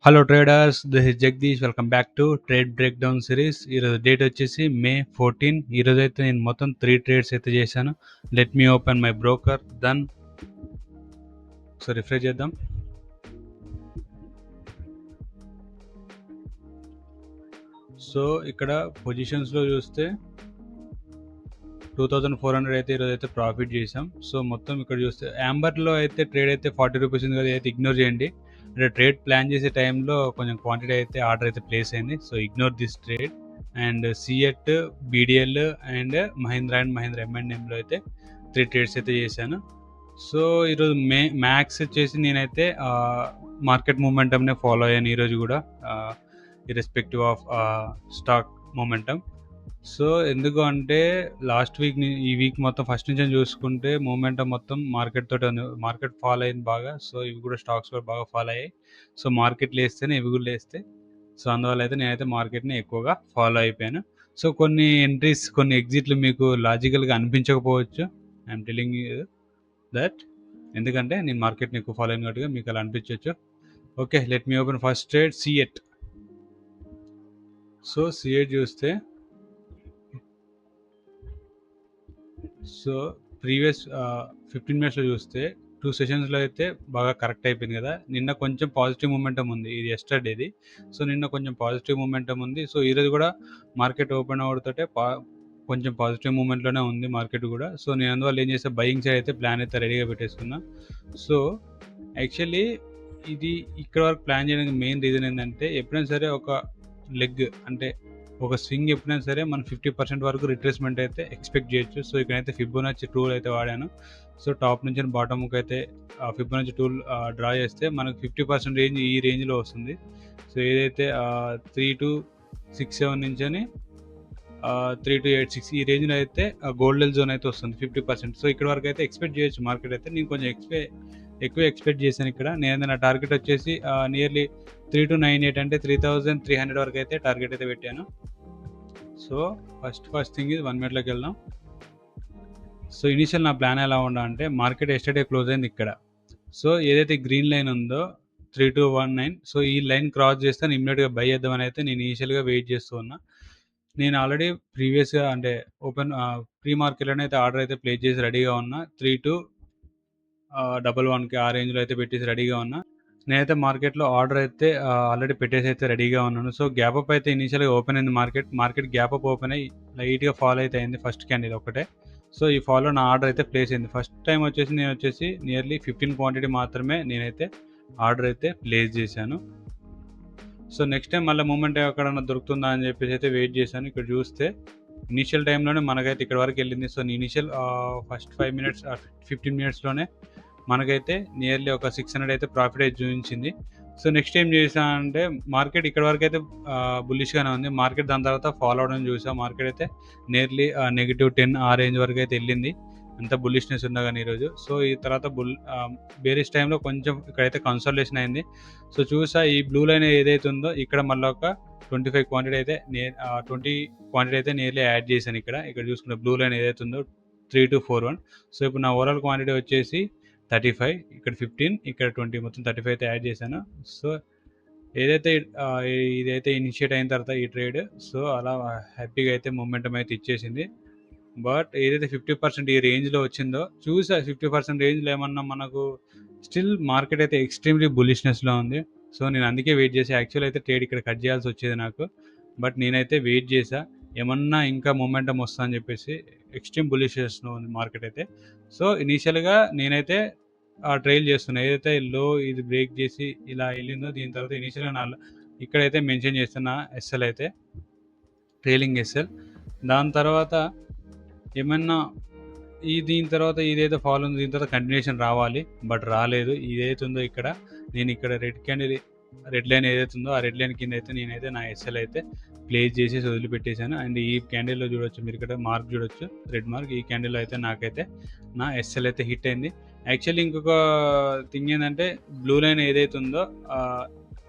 Hello traders, this is Jagadish. Welcome back to trade break down series. ఈరోజు date వచ్చేసి మే 14. ఈరోజు అయితే నేను మొత్తం 3 ట్రేడ్స్ అయితే చేశాను. Let me open my broker. Then so refresh చేద్దాం. సో ఇక్కడ పొజిషన్స్లో చూస్తే 2400 అయితే ఈరోజు అయితే ప్రాఫిట్ చేసాం. సో మొత్తం ఇక్కడ చూస్తే యాంబర్లో అయితే ట్రేడ్ అయితే 40 రూపీస్ ఉంది కదా, అయితే ఇగ్నోర్ చేయండి. అంటే ట్రేడ్ ప్లాన్ చేసే టైంలో కొంచెం క్వాంటిటీ అయితే ఆర్డర్ అయితే ప్లేస్ అయింది. So ignore this trade. And CEAT, BDL and Mahindra M&Mలో అయితే 3 ట్రేడ్స్ అయితే చేశాను. సో ఈరోజు మ్యాక్స్ వచ్చేసి నేనైతే మార్కెట్ మూమెంటమ్నే ఫాలో అయ్యాను ఈరోజు కూడా, irrespective of stock momentum. So ఎందుకు అంటే లాస్ట్ వీక్ ఈ వీక్ మొత్తం ఫస్ట్ నుంచి చూసుకుంటే మూమెంటం మొత్తం మార్కెట్ తోటి ఉంది. మార్కెట్ ఫాలో అయింది బాగా. సో ఇవి కూడా స్టాక్స్ కూడా బాగా ఫాలో అయ్యాయి. సో మార్కెట్ లేస్తేనే ఇవి కూడా లేస్తాయి. సో అందువల్ల అయితే నేనైతే మార్కెట్ని ఎక్కువగా ఫాలో అయిపోయాను. సో కొన్ని ఎంట్రీస్, కొన్ని ఎగ్జిట్లు మీకు లాజికల్గా అనిపించకపోవచ్చు. ఐఎమ్ టెలింగ్ యూ దట్, ఎందుకంటే నేను మార్కెట్ని ఎక్కువ ఫాలో అయినట్టుగా మీకు అలా అనిపించవచ్చు. Okay, let me open first trade CEAT. So CEAT చూస్తే, సో ప్రీవియస్ 15 మినిట్స్లో చూస్తే 2 సెషన్స్లో అయితే బాగా కరెక్ట్ అయిపోయింది కదా. నిన్న కొంచెం పాజిటివ్ మూమెంటం ఉంది, ఇది ఎస్టర్డేది. సో నిన్న కొంచెం పాజిటివ్ మూమెంటం ఉంది. సో ఈరోజు కూడా మార్కెట్ ఓపెన్ అవ్వడంతో కొంచెం పాజిటివ్ మూమెంట్లోనే ఉంది మార్కెట్ కూడా. సో నేను అందువల్ల ఏం చేస్తే బయింగ్ సైడ్ అయితే ప్లాన్ అయితే రెడీగా పెట్టేసుకున్నా. సో యాక్చువల్లీ ఇది ఇక్కడ వరకు ప్లాన్ చేయడానికి మెయిన్ రీజన్ ఏంటంటే, ఎప్పుడైనా సరే ఒక లెగ్ అంటే ఒక స్వింగ్ ఎప్పుడైనా సరే మనం 50% వరకు రిట్రేస్మెంట్ అయితే ఎక్స్పెక్ట్ చేయొచ్చు. సో ఇక్కడైతే ఫిబొనాచి టూల్ అయితే వాడాను. సో టాప్ నుంచి బాటమ్కి అయితే ఫిబొనాచి టూల్ డ్రా చేస్తే మనకు 50% రేంజ్ ఈ రేంజ్లో వస్తుంది. సో ఏదైతే 3267 నుంచి 3286 ఈ రేంజ్లో అయితే గోల్డెన్ జోన్ అయితే వస్తుంది 50%. సో ఇక్కడ వరకు అయితే ఎక్స్పెక్ట్ చేయొచ్చు మార్కెట్ అయితే. నేను కొంచెం ఎక్కువ ఎక్స్పెక్ట్ చేశాను ఇక్కడ. నేను నా టార్గెట్ వచ్చేసి నియర్లీ 3298 అంటే 3300 వరకు అయితే టార్గెట్ అయితే పెట్టాను. సో ఫస్ట్ థింగ్ ఇది 1 మినిట్లోకి వెళ్దాం. సో ఇనిషియల్ నా ప్లాన్ ఎలా ఉండా అంటే, మార్కెట్ ఎస్టర్డే క్లోజ్ అయింది ఇక్కడ. సో ఏదైతే గ్రీన్ లైన్ ఉందో 3219, సో ఈ లైన్ క్రాస్ చేస్తే ఇమ్మీడియట్గా బై చేద్దామని అయితే నేను ఇనిషియల్గా వెయిట్ చేస్తూ ఉన్నా. నేను ఆల్రెడీ ప్రీవియస్గా అంటే ఓపెన్ ప్రీ మార్కెట్లోనే అయితే ఆర్డర్ అయితే ప్లేస్ చేసి రెడీగా ఉన్నా. 3211కి ఆ రేంజ్లో అయితే పెట్టేసి రెడీగా ఉన్నా. నేనైతే మార్కెట్లో ఆర్డర్ అయితే ఆల్రెడీ పెట్టేసి అయితే రెడీగా ఉన్నాను. సో గ్యాప్ అప్ అయితే ఇనిషియల్గా ఓపెన్ అయింది మార్కెట్ గ్యాప్ అప్ ఓపెన్ అయ్యి లైట్గా ఫాలో అయితే అయింది ఫస్ట్ క్యాండిల్ ఒకటే. సో ఈ ఫాలో నా ఆర్డర్ అయితే ప్లేస్ అయింది. ఫస్ట్ టైం వచ్చేసి నేను నియర్లీ 15 క్వాంటిటీ మాత్రమే నేనైతే ఆర్డర్ అయితే ప్లేస్ చేశాను. సో నెక్స్ట్ టైం మళ్ళీ మూమెంట్ ఎక్కడన్నా దొరుకుతుందా అని చెప్పేసి అయితే వెయిట్ చేశాను. ఇక్కడ చూస్తే ఇనిషియల్ టైంలోనే మనకైతే ఇక్కడ వరకు వెళ్ళింది. సో ఇనిషియల్ ఫస్ట్ 5 మినిట్స్ 15 మినిట్స్లోనే మనకైతే నియర్లీ ఒక 600 అయితే ప్రాఫిట్ అయితే చూపించింది. సో నెక్స్ట్ ఏం చేసా అంటే, మార్కెట్ ఇక్కడ వరకు అయితే బుల్లిష్గానే ఉంది. మార్కెట్ దాని తర్వాత ఫాలో అవడం చూసా. మార్కెట్ అయితే నియర్లీ -10 ఆ రేంజ్ వరకు అయితే వెళ్ళింది. అంత బుల్లిష్నెస్ ఉన్నా కానీ ఈరోజు. సో ఈ తర్వాత బేరిష్ టైంలో కొంచెం ఇక్కడైతే కన్సల్టేషన్ అయింది. సో చూసా ఈ బ్లూ లైన్ ఏదైతే ఉందో ఇక్కడ మళ్ళీ ఒక 25 క్వాంటిటీ అయితే 20 క్వాంటిటీ అయితే నియర్లీ యాడ్ చేశాను. ఇక్కడ చూసుకుంటే బ్లూ లైన్ ఏదైతే ఉందో 3241. సో ఇప్పుడు నా ఓవరాల్ క్వాంటిటీ వచ్చేసి 35, ఇక్కడ 15, ఇక్కడ 20, మొత్తం 35 అయితే యాడ్ చేశాను. సో ఏదైతే ఇదైతే ఇనిషియేట్ అయిన తర్వాత ఈ ట్రేడ్, సో అలా హ్యాపీగా అయితే మొమెంటం అయితే ఇచ్చేసింది. బట్ ఏదైతే 50% ఈ రేంజ్లో వచ్చిందో చూసా, 50% రేంజ్లో ఏమన్నా మనకు స్టిల్ మార్కెట్ అయితే ఎక్స్ట్రీమ్లీ బులిష్నెస్లో ఉంది. సో నేను అందుకే వెయిట్ చేసా. యాక్చువల్ అయితే ట్రేడ్ ఇక్కడ కట్ చేయాల్సి వచ్చేది నాకు, బట్ నేనైతే వెయిట్ చేసా ఏమన్నా ఇంకా మొమెంటం వస్తా అని చెప్పేసి. ఎక్స్ట్రీమ్ బులిష్నెస్లో ఉంది మార్కెట్ అయితే. సో ఇనీషియల్గా నేనైతే ట్రైల్ చేస్తున్నా. ఏదైతే లో ఇది బ్రేక్ చేసి ఇలా వెళ్ళిందో దీని తర్వాత ఇనీషియల్గా ఇక్కడైతే మెన్షన్ చేస్తున్నా ఎస్ఎల్ అయితే, ట్రైలింగ్ ఎస్ఎల్. దాని తర్వాత ఏమన్నా దీని తర్వాత ఇదైతే ఫాలో ఉంది, దీని తర్వాత కంటిన్యూషన్ రావాలి, బట్ రాలేదు. ఇదైతే ఉందో ఇక్కడ నేను ఇక్కడ రెడ్ లైన్ ఏదైతే ఉందో ఆ రెడ్ లైన్ కింద అయితే నేనైతే నా ఎస్ఎల్ అయితే ప్లేస్ చేసేసి వదిలిపెట్టేశాను. అండ్ ఈ క్యాండిల్లో చూడొచ్చు మీరు, ఇక్కడ మార్క్ చూడొచ్చు, రెడ్ మార్క్. ఈ క్యాండిల్లో అయితే నాకైతే నా ఎస్ఎల్ అయితే హిట్ అయింది. యాక్చువల్లీ ఇంకొక థింగ్ ఏంటంటే, బ్లూ లైన్ ఏదైతే ఉందో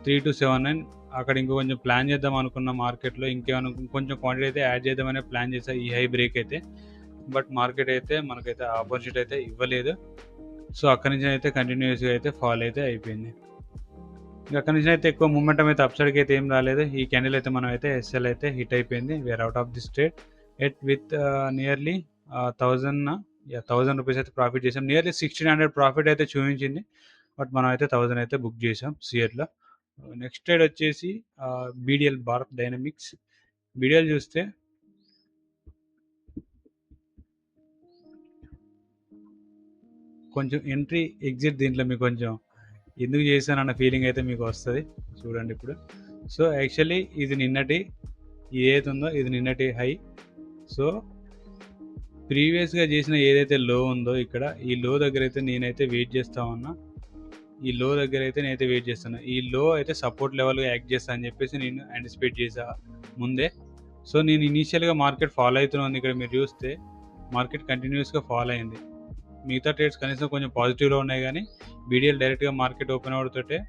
3279 అక్కడ ఇంకో కొంచెం ప్లాన్ చేద్దాం అనుకున్న మార్కెట్లో, ఇంకేమైనా కొంచెం క్వాంటిటీ అయితే యాడ్ చేద్దామనే ప్లాన్ చేసా ఈ హై బ్రేక్ అయితే. బట్ మార్కెట్ అయితే మనకైతే ఆపర్చునిటీ అయితే ఇవ్వలేదు. సో అక్కడి నుంచి అయితే కంటిన్యూస్గా అయితే ఫాల్ అయితే అయిపోయింది. ఇంకా అక్కడి నుంచి అయితే ఎక్కువ మూమెంటం అయితే అప్ సైడ్కి అయితే ఏం రాలేదు. ఈ క్యాండిల్ అయితే మనం అయితే ఎస్ఎల్ అయితే హిట్ అయిపోయింది. We're out of the straight at with nearly 1000 rupees అయితే ప్రాఫిట్ చేసాం. నియర్లీ 1600 ప్రాఫిట్ అయితే చూపించింది. బట్ మనం అయితే 1000 అయితే బుక్ చేసాం సిఎర్లో. నెక్స్ట్ ట్రేడ్ వచ్చేసి బీడిఎల్ భారత్ డైనమిక్స్. బీడిఎల్ చూస్తే కొంచెం ఎంట్రీ ఎగ్జిట్ దీంట్లో మీకు కొంచెం ఎందుకు చేశానన్న ఫీలింగ్ అయితే మీకు వస్తుంది. చూడండి ఇప్పుడు. సో యాక్చువల్లీ ఇది నిన్నటి ఏదైతే ఉందో ఇది నిన్నటి హై. సో ప్రీవియస్గా చేసిన ఏదైతే లో ఉందో ఇక్కడ ఈ లో దగ్గర అయితే నేనైతే వెయిట్ చేస్తా ఉన్నా. ఈ లో దగ్గర అయితే నేనైతే వెయిట్ చేస్తాను. ఈ లో అయితే సపోర్ట్ లెవెల్గా యాక్ట్ చేస్తా అని చెప్పేసి నేను యాంటిసిపేట్ చేసా ముందే. సో నేను ఇనీషియల్గా మార్కెట్ ఫాలో అవుతున్నాను. ఇక్కడ మీరు చూస్తే మార్కెట్ కంటిన్యూస్గా ఫాలో అయింది. మిగతా ట్రేడ్స్ కనీసం కొంచెం పాజిటివ్లో ఉన్నాయి, కానీ బీడిఎల్ డైరెక్ట్గా మార్కెట్ ఓపెన్ అవడంతో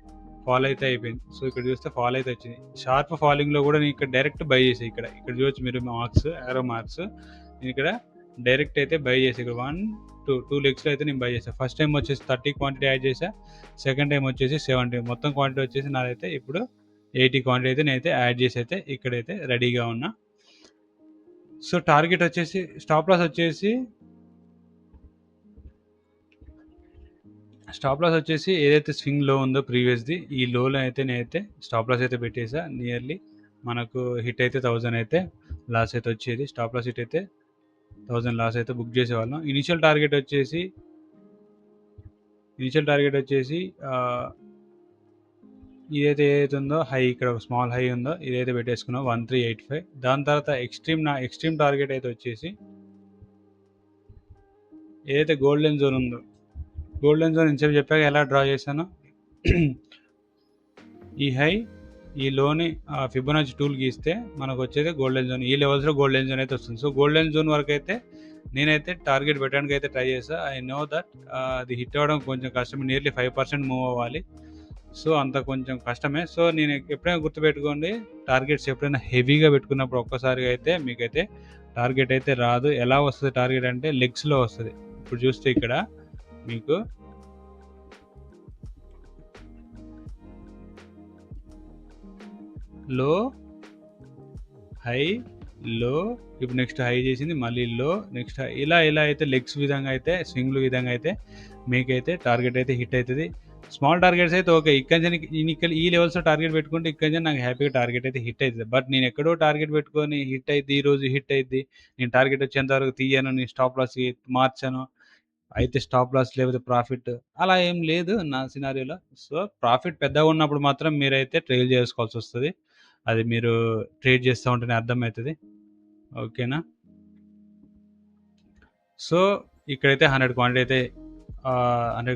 ఫాలో అయితే అయిపోయింది. సో ఇక్కడ చూస్తే ఫాలో అయితే వచ్చింది. షార్ప్ ఫాలోయింగ్లో కూడా నేను ఇక్కడ డైరెక్ట్ బై చేసాను. ఇక్కడ చూడొచ్చు మీరు మార్క్స్, యారో మార్క్స్. నేను ఇక్కడ డైరెక్ట్ అయితే బై చేసి ఇక్కడ 1-2 లెగ్స్లో అయితే నేను బై చేసాను. ఫస్ట్ టైం వచ్చేసి 30 క్వాంటిటీ యాడ్ చేసా, సెకండ్ టైం వచ్చేసి 70. మొత్తం క్వాంటిటీ వచ్చేసి నాదైతే ఇప్పుడు 80 క్వాంటిటీ అయితే నేనైతే యాడ్ చేసి అయితే ఇక్కడైతే రెడీగా ఉన్నా. సో టార్గెట్ వచ్చేసి స్టాప్ లాస్ వచ్చేసి ఏదైతే స్వింగ్ లో ఉందో ప్రీవియస్ది, ఈ లోలో అయితే నేనైతే స్టాప్ లాస్ అయితే పెట్టేసా. నియర్లీ మనకు హిట్ అయితే 1000 అయితే లాస్ అయితే వచ్చేది. స్టాప్ లాస్ హిట్ అయితే 1000 లాస్ అయితే బుక్ చేసేవాళ్ళం. ఇనిషియల్ టార్గెట్ వచ్చేసి ఇదైతే ఏదైతే ఉందో హై, ఇక్కడ ఒక స్మాల్ హై ఉందో ఇదైతే పెట్టేసుకున్నాం 1385. దాని తర్వాత ఎక్స్ట్రీమ్ టార్గెట్ అయితే వచ్చేసి ఏదైతే గోల్డెన్ జోన్ ఉందో, గోల్డెన్ జోన్ ఇంతసేపు చెప్పాక ఎలా డ్రా చేశానో ఈ హై ఈ లోని ఫిబొనాచి టూల్ గీస్తే మనకు వచ్చేది గోల్డెన్ జోన్. ఈ లెవెల్స్లో గోల్డెన్ జోన్ అయితే వస్తుంది. సో గోల్డెన్ జోన్ వరకు అయితే నేనైతే టార్గెట్ పెట్టడానికి అయితే ట్రై చేస్తా. ఐ నో దట్ అది హిట్ అవ్వడం కొంచెం కష్టమే, నియర్లీ 5% మూవ్ అవ్వాలి. సో అంత కొంచెం కష్టమే. సో నేను ఎప్పుడైనా గుర్తుపెట్టుకోండి, టార్గెట్స్ ఎప్పుడైనా హెవీగా పెట్టుకున్నప్పుడు ఒక్కసారిగా అయితే మీకైతే టార్గెట్ అయితే రాదు. ఎలా వస్తుంది టార్గెట్ అంటే లెగ్స్లో వస్తుంది. ఇప్పుడు చూస్తే ఇక్కడ మీకు లో, హై, లో, ఇప్పుడు నెక్స్ట్ హై చేసింది, మళ్ళీ లో, నెక్స్ట్ హై, ఇలా అయితే లెగ్స్ విధంగా అయితే స్వింగ్లు విధంగా అయితే మీకైతే టార్గెట్ అయితే హిట్ అవుతుంది. స్మాల్ టార్గెట్స్ అయితే ఓకే, ఇక్కడ ఈ లెవెల్స్లో టార్గెట్ పెట్టుకుంటే ఇక్కడ నాకు హ్యాపీగా టార్గెట్ అయితే హిట్ అవుతుంది. బట్ నేను ఎక్కడో టార్గెట్ పెట్టుకొని హిట్ అయింది, ఈరోజు హిట్ అయింది, నేను టార్గెట్ వచ్చేంత వరకు తీయను, నేను స్టాప్ లాస్ మార్చాను, అయితే స్టాప్ లాస్ లేకపోతే ప్రాఫిట్, అలా ఏం లేదు నా సినారియోలో. సో ప్రాఫిట్ పెద్దగా ఉన్నప్పుడు మాత్రం మీరైతే ట్రైల్ చేసుకోవాల్సి వస్తుంది. అది మీరు ట్రేడ్ చేస్తూ ఉంటేనే అర్థమవుతుంది. ఓకేనా? సో ఇక్కడైతే 100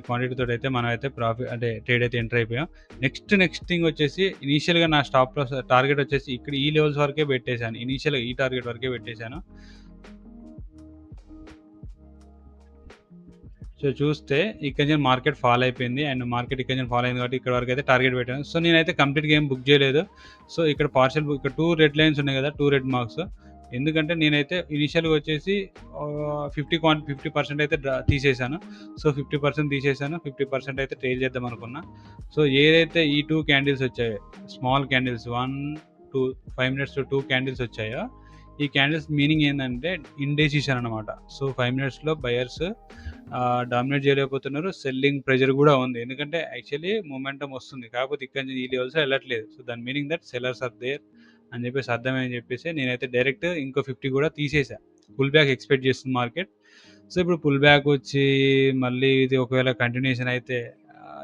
క్వాంటిటీతో అయితే మనం అయితే ప్రాఫిట్ అంటే ట్రేడ్ అయితే ఎంటర్ అయిపోయాం. నెక్స్ట్ థింగ్ వచ్చేసి ఇనీషియల్గా నా స్టాప్ లాస్ టార్గెట్ వచ్చేసి ఇక్కడ ఈ లెవెల్స్ వరకే పెట్టేశాను. ఇనీషియల్గా ఈ టార్గెట్ వరకే పెట్టేశాను. సో చూస్తే ఇక్కడ నుంచి మార్కెట్ ఫాల్ అయిపోయింది, అండ్ మార్కెట్ ఇక్కడ నుంచి ఫాల్ అయింది కాబట్టి ఇక్కడ వరకు అయితే టార్గెట్ పెట్టాను. సో నేనైతే కంప్లీట్గా ఏం బుక్ చేయలేదు. సో ఇక్కడ పార్షియల్ బుక్, ఇక్కడ 2 రెడ్ లైన్స్ ఉన్నాయి కదా, 2 రెడ్ మార్క్స్. ఎందుకంటే నేనైతే ఇనిషియల్గా వచ్చేసి 50% అయితే తీసేశాను. సో 50% తీసేశాను, 50% అయితే ట్రేడ్ చేద్దాం అనుకున్నా. సో ఏదైతే ఈ 2 క్యాండిల్స్ వచ్చాయో, స్మాల్ క్యాండిల్స్ 1-2 5 minutes 2 క్యాండిల్స్ వచ్చాయో, ఈ క్యాండిల్స్ మీనింగ్ ఏంటంటే ఇండెసిషన్ అనమాట. సో 5 minutesలో బయర్స్ డామినేట్ చేయలేకపోతున్నారు, సెల్లింగ్ ప్రెజర్ కూడా ఉంది. ఎందుకంటే యాక్చువల్లీ మూమెంటం వస్తుంది, కాకపోతే ఇక్కడ నుంచి ఈ లెవెల్స్ వెళ్ళట్లేదు. సో దాని meaning that sellers are there అని చెప్పేసి అర్థమని చెప్పేసి నేనైతే డైరెక్ట్ ఇంకో 50 కూడా తీసేసా. పుల్ బ్యాక్ ఎక్స్పెక్ట్ చేస్తుంది మార్కెట్. సో ఇప్పుడు పుల్ బ్యాక్ వచ్చి మళ్ళీ ఇది ఒకవేళ కంటిన్యూషన్ అయితే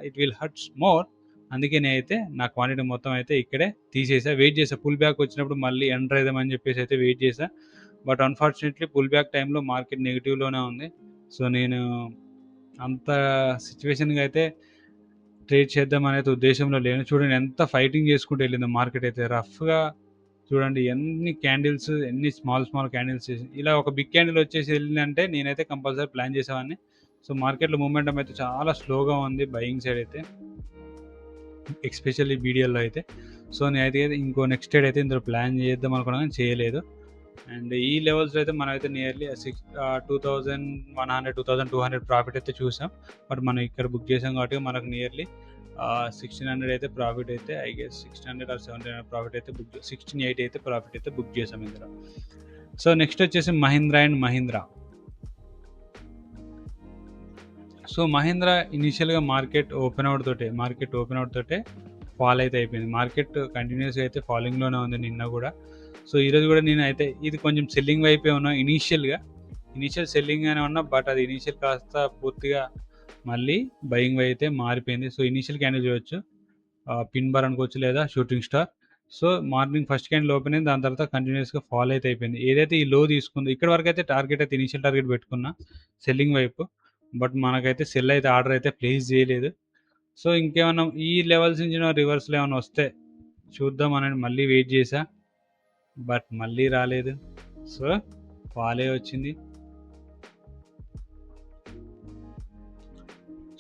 ఇట్ విల్ హర్ట్స్ మోర్. అందుకే నేనైతే నా క్వాంటిటీ మొత్తం అయితే ఇక్కడే తీసేసా, వెయిట్ చేసా. పుల్ బ్యాక్ వచ్చినప్పుడు మళ్ళీ ఎంటర్ అవుదామని చెప్పేసి అయితే వెయిట్ చేసా. బట్ అన్ఫార్చునేట్లీ పుల్ బ్యాక్ టైంలో మార్కెట్ నెగిటివ్లోనే ఉంది. సో నేను అంత సిచ్యువేషన్గా అయితే ట్రేడ్ చేద్దాం అనేది ఉద్దేశంలో లేను. చూడండి ఎంత ఫైటింగ్ చేసుకుంటూ వెళ్ళిందో మార్కెట్ అయితే రఫ్గా. చూడండి ఎన్ని క్యాండిల్స్, ఎన్ని స్మాల్ క్యాండిల్స్ చేసి, ఇలా ఒక బిగ్ క్యాండిల్ వచ్చేసి వెళ్ళిందంటే నేనైతే కంపల్సరీ ప్లాన్ చేసేవాడిని. సో మార్కెట్లో మూమెంటం అయితే చాలా స్లోగా ఉంది బయింగ్ సైడ్ అయితే, ఎస్పెషల్లీ బీడిఎల్లో అయితే. సో నేనైతే ఇంకో నెక్స్ట్ ట్రేడ్ అయితే ఇందులో ప్లాన్ చేద్దాం అనుకున్నా కానీ చేయలేదు. అండ్ ఈ లెవెల్స్లో అయితే మనం అయితే నియర్లీ 2100 2200 ప్రాఫిట్ అయితే చూసాం. బట్ మనం ఇక్కడ బుక్ చేసాం కాబట్టి మనకు నియర్లీ 1600 అయితే ప్రాఫిట్ అయితే ఐ గెస్ 1600 ఆర్ 1700 ప్రాఫిట్ అయితే 1680 అయితే ప్రాఫిట్ అయితే బుక్ చేసాం ఇందులో. సో నెక్స్ట్ వచ్చేసి మహీంద్రా అండ్ మహీంద్రా. సో మహీంద్రా ఇనిషియల్గా మార్కెట్ ఓపెన్ అవుట్ తోటే ఫాల్ అయితే అయిపోయింది. మార్కెట్ కంటిన్యూస్గా అయితే ఫాలింగ్లోనే ఉంది నిన్న కూడా. సో ఈరోజు కూడా నేను అయితే ఇది కొంచెం సెల్లింగ్ వైపే ఉన్నా ఇనిషియల్ సెల్లింగ్ అని ఉన్నా, బట్ అది ఇనిషియల్ కాస్త పూర్తిగా మళ్ళీ బయింగ్ వై అయితే మారిపోయింది. సో ఇనిషియల్ క్యాండిల్ చూడొచ్చు, పిన్ బార్ అనుకోవచ్చు లేదా shooting star. So morning first candle open అయింది, దాని తర్వాత కంటిన్యూస్గా ఫాల్ అయితే అయిపోయింది. ఏదైతే ఈ లో తీసుకుందో ఇక్కడ వరకు అయితే టార్గెట్ అయితే ఇనిషియల్ టార్గెట్ పెట్టుకున్నా సెల్లింగ్ వైపు, బట్ మనకైతే సెల్ అయితే ఆర్డర్ అయితే ప్లేస్ చేయలేదు. సో ఇంకేమన్నా ఈ లెవెల్స్ నుంచి రివర్స్లో ఏమైనా వస్తే చూద్దాం అని మళ్ళీ వెయిట్ చేశా, బట్ మళ్ళీ రాలేదు. సో ఫాలే వచ్చింది.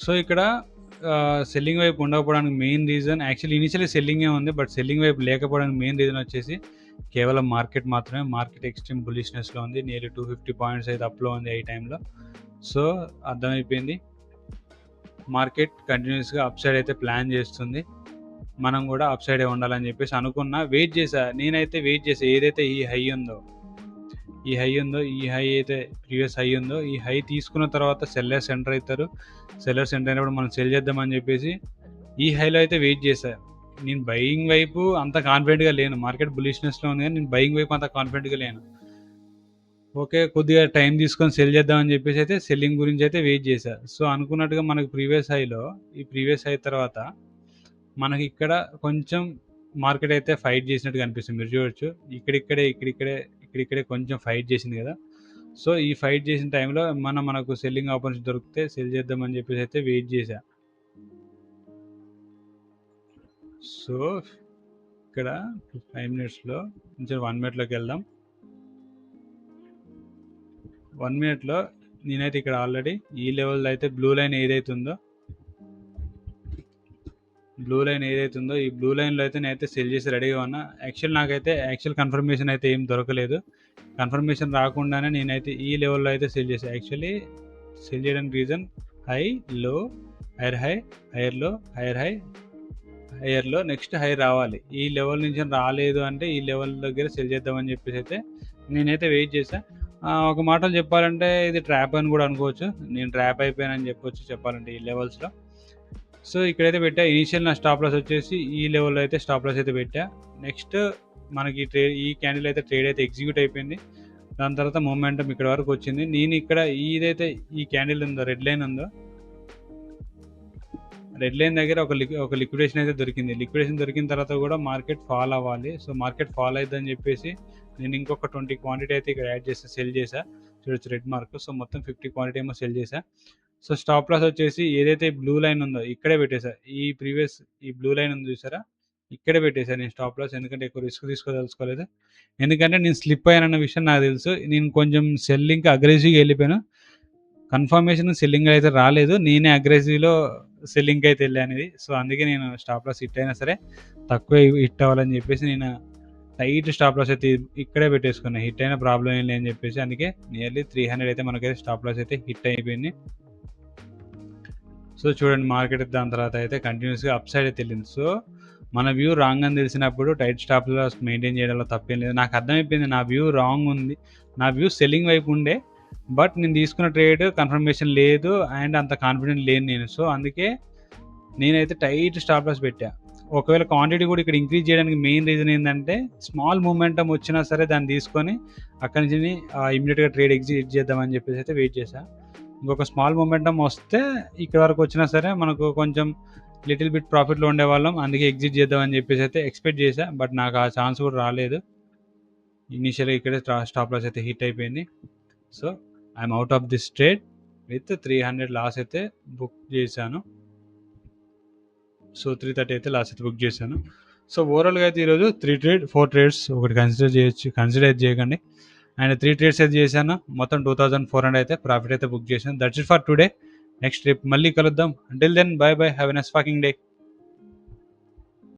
సో ఇక్కడ సెల్లింగ్ వైపు ఉండకపోవడానికి మెయిన్ రీజన్, యాక్చువల్లీ ఇనిషియల్లీ సెల్లింగే ఉంది, బట్ సెల్లింగ్ వైపు లేకపోవడానికి మెయిన్ రీజన్ వచ్చేసి కేవలం మార్కెట్ మాత్రమే. మార్కెట్ ఎక్స్ట్రీమ్ బులిష్నెస్లో ఉంది, నియర్లీ 250 పాయింట్స్ అయితే అప్లో ఉంది ఈ టైంలో. సో అర్థమైపోయింది మార్కెట్ కంటిన్యూస్గా అప్ సైడ్ అయితే ప్లాన్ చేస్తుంది, మనం కూడా అప్ సైడే ఉండాలని చెప్పేసి అనుకున్నా. నేనైతే వెయిట్ చేసా ఏదైతే ఈ హై అయితే ప్రీవియస్ హై ఉందో, ఈ హై తీసుకున్న తర్వాత సెల్లర్స్ ఎంటర్ అవుతారు. సెల్లర్స్ ఎంటర్ అయినప్పుడు మనం సెల్ చేద్దామని చెప్పేసి ఈ హైలో అయితే వెయిట్ చేశా. నేను బయింగ్ వైపు అంత కాన్ఫిడెంట్గా లేను, మార్కెట్ బులిష్నెస్లో ఉంది కానీ నేను బయింగ్ వైపు అంత కాన్ఫిడెంట్గా లేను. ఓకే, కొద్దిగా టైం తీసుకొని సెల్ చేద్దామని చెప్పేసి అయితే సెల్లింగ్ గురించి అయితే వెయిట్ చేశా. సో అనుకున్నట్టుగా మనకు ప్రీవియస్ హై తర్వాత మనకి ఇక్కడ కొంచెం మార్కెట్ అయితే ఫైట్ చేసినట్టుగా అనిపిస్తుంది. మీరు చూడొచ్చు, ఇక్కడిక్కడే కొంచెం ఫైట్ చేసింది కదా. సో ఈ ఫైట్ చేసిన టైంలో మనకు సెల్లింగ్ ఆపర్చునిటీ దొరికితే సెల్ చేద్దామని చెప్పేసి అయితే వెయిట్ చేశా. సో ఇక్కడ 5 మినిట్స్లో కొంచెం 1 మినిట్లోకి వెళ్దాం. 1 మినిట్లో నేనైతే ఇక్కడ ఆల్రెడీ ఈ లెవెల్లో అయితే బ్లూ లైన్ ఏదైతే ఉందో ఈ బ్లూ లైన్లో అయితే నేనైతే సెల్ చేసి రెడీగా ఉన్నా. నాకైతే కన్ఫర్మేషన్ అయితే ఏం దొరకలేదు. కన్ఫర్మేషన్ రాకుండానే నేనైతే ఈ లెవెల్లో అయితే సెల్ చేశాను. యాక్చువల్లీ సెల్ చేయడానికి రీజన్ హై లో, హైయర్ లో, హైయర్ లో, నెక్స్ట్ హై రావాలి. ఈ లెవెల్ నుంచి రాలేదు అంటే ఈ లెవెల్ దగ్గర సెల్ చేద్దామని చెప్పేసి అయితే నేనైతే వెయిట్ చేశాను. ఒక మాటలు చెప్పాలంటే ఇది ట్రాప్ అని కూడా అనుకోవచ్చు, నేను ట్రాప్ అయిపోయానని చెప్పాలంటే ఈ లెవెల్స్లో. సో ఇక్కడైతే పెట్టా. ఇనీషియల్ నా స్టాప్ లాస్ వచ్చేసి ఈ లెవెల్లో అయితే స్టాప్ లాస్ అయితే పెట్టా. నెక్స్ట్ మనకి ఈ క్యాండిల్ అయితే ట్రేడ్ అయితే ఎగ్జిక్యూట్ అయిపోయింది. దాని తర్వాత మొమెంటం ఇక్కడ వరకు వచ్చింది. నేను ఇక్కడ ఏదైతే ఈ క్యాండిల్ ఉందో, రెడ్ లైన్ దగ్గర ఒక లిక్విడేషన్ అయితే దొరికింది. లిక్విడేషన్ దొరికిన తర్వాత కూడా మార్కెట్ ఫాల్ అవ్వాలి. సో మార్కెట్ ఫాల్ అయిద్దని చెప్పేసి నేను ఇంకొక 20 క్వాంటిటీ అయితే ఇక్కడ యాడ్ చేసి సెల్ చేశా. చూడొచ్చు రెడ్ మార్క్. సో మొత్తం 50 క్వాంటిటీ ఏమో సెల్ చేశా. సో స్టాప్ లాస్ వచ్చేసి ఏదైతే బ్లూ లైన్ ఉందో ఇక్కడే పెట్టేశా. ఈ బ్లూ లైన్ ఉంది చూసారా, ఇక్కడే పెట్టేశాను నేను స్టాప్ లాస్. ఎందుకంటే ఎక్కువ రిస్క్ తీసుకోదలుచుకోలేదు. ఎందుకంటే నేను స్లిప్ అయ్యానన్న విషయం నాకు తెలుసు. నేను కొంచెం సెల్లింగ్కి అగ్రెసివ్గా వెళ్ళిపోయాను. కన్ఫర్మేషన్ సెల్లింగ్ అయితే రాలేదు, నేనే అగ్రెసివ్లో సెల్లింగ్కి అయితే వెళ్ళాను ఇది. సో అందుకే నేను స్టాప్ లాస్ హిట్ అయినా సరే తక్కువ హిట్ అవ్వాలని చెప్పేసి నేను టైట్ స్టాప్ లాస్ అయితే ఇక్కడే పెట్టేసుకున్నా. హిట్ అయినా ప్రాబ్లం ఏం లేదని చెప్పేసి అందుకే నియర్లీ 300 అయితే మనకైతే స్టాప్ లాస్ అయితే హిట్ అయిపోయింది. సో చూడండి మార్కెట్ దాని తర్వాత అయితే కంటిన్యూస్గా అప్ సైడ్ అయితే వెళ్ళింది. సో మన వ్యూ రాంగ్ అని తెలిసినప్పుడు టైట్ స్టాప్ లాస్ మెయింటైన్ చేయడంలో తప్పేం లేదు. నాకు అర్థమైపోయింది నా వ్యూ రాంగ్ ఉంది, నా వ్యూ సెల్లింగ్ వైపు ఉండే, బట్ నేను తీసుకున్న ట్రేడ్ కన్ఫర్మేషన్ లేదు అండ్ అంత కాన్ఫిడెంట్ లేను నేను. సో అందుకే నేనైతే టైట్ స్టాప్ లాస్ పెట్టా. ఒకవేళ క్వాంటిటీ కూడా ఇక్కడ ఇంక్రీజ్ చేయడానికి మెయిన్ రీజన్ ఏంటంటే స్మాల్ మూమెంటం వచ్చినా సరే దాన్ని తీసుకొని అక్కడి నుంచి ఇమీడియట్గా ట్రేడ్ ఎగ్జిట్ చేద్దామని చెప్పేసి అయితే వెయిట్ చేశా. ఇంకొక స్మాల్ మూమెంటం వస్తే ఇక్కడ వరకు వచ్చినా సరే మనకు కొంచెం లిటిల్ బిట్ ప్రాఫిట్లో ఉండేవాళ్ళం, అందుకే ఎగ్జిట్ చేద్దామని చెప్పేసి అయితే ఎక్స్పెక్ట్ చేశా. బట్ నాకు ఆ ఛాన్స్ కూడా రాలేదు. ఇనీషియల్గా ఇక్కడే స్టాప్ లాస్ అయితే హిట్ అయిపోయింది. So I'm out of this trade with 300 loss అయితే బుక్ చేశాను. సో 330 అయితే లాస్ అయితే బుక్ చేశాను. సో ఓవరాల్గా అయితే ఈరోజు 4 ట్రేడ్స్ ఒకటి కన్సిడర్ చేయకండి. అండ్ 3 ట్రేడ్స్ అయితే చేశాను. మొత్తం 2400 అయితే ప్రాఫిట్ అయితే బుక్ చేశాను. That's it for today. Next రేపు మళ్ళీ కలుద్దాం. Until then bye bye, have a nice fucking day.